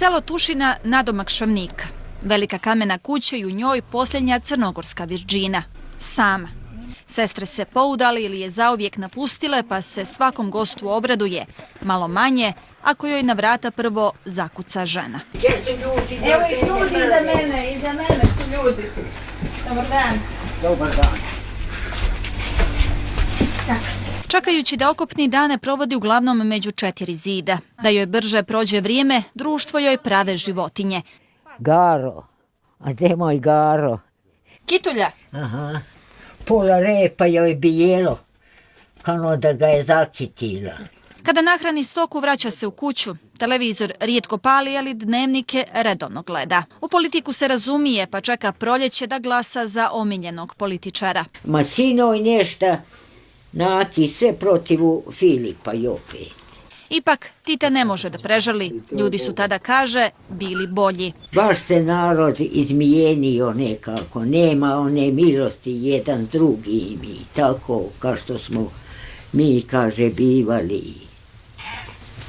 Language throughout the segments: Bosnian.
Selo Tušina nadomak Šavnika. Velika kamena kuća i u njoj posljednja crnogorska virdžina. Sama. Sestre se poudali ili je zauvijek napustile, pa se svakom gostu obraduje. Malo manje, ako joj na vrata prvo zakuca žena. Evo ih ljudi iza mene su ljudi. Dobar dan. Dobar dan. Kako ste? Čekajući da okopni dane provodi uglavnom među 4 zida. Da joj brže prođe vrijeme, društvo joj prave životinje. Garo. A gdje je moj Garo? Kitulja. Aha. Pola repa joj bijelo. Kao da ga je zakitila. Kada nahrani stoku, vraća se u kuću. Televizor rijetko pali, ali dnevnike redovno gleda. U politiku se razumije, pa čeka proljeće da glasa za omiljenog političara. Ma sinoj nešta naki sve protivu Filipa i opet. Ipak, Tita ne može da prežali. Ljudi su tada, kaže, bili bolji. Baš se narod izmijenio nekako. Nema one milosti jedan drugi mi. Tako kao što smo mi, kaže, bivali.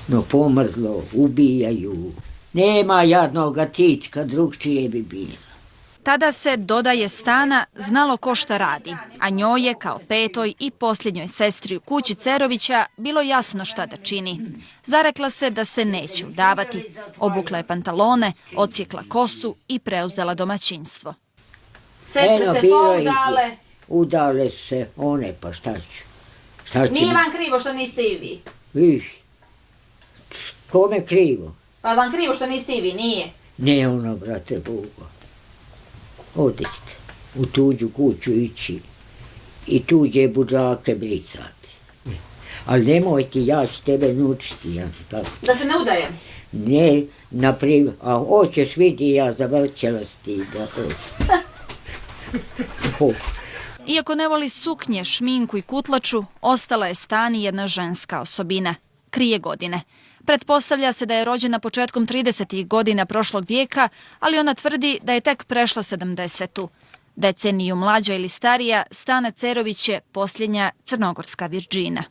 No pomrzlo, ubijaju. Nema jadnoga tička, drugčije bi bilo. Tada se dodaje stana znalo ko šta radi, a njoj je kao petoj i posljednjoj sestri u kući Cerovića bilo jasno šta da čini. Zarekla se da se neće udavati. Obukla je pantalone, odsjekla kosu i preuzela domaćinstvo. Sestre se poudale. Udale su se one, pa šta ću? Nije vam krivo što niste i vi. Kome krivo? Pa vam krivo što niste i vi, nije. Ne ono, brate Bogo. Odite u tuđu kuću ići i tuđe budžake bricati. Ali nemoj ti, ja ću tebe nučiti. Ja, da se ne udajem? Ne, naprimjer, a hoćeš vidi, ja zavrćela si ti da Iako ne voli suknje, šminku i kutlaču, ostala je Stani jedna ženska osobina. Krije godine. Pretpostavlja se da je rođena početkom 30. godina prošlog vijeka, ali ona tvrdi da je tek prešla 70. Deceniju mlađa ili starija, Stana Cerović je posljednja crnogorska virdžina.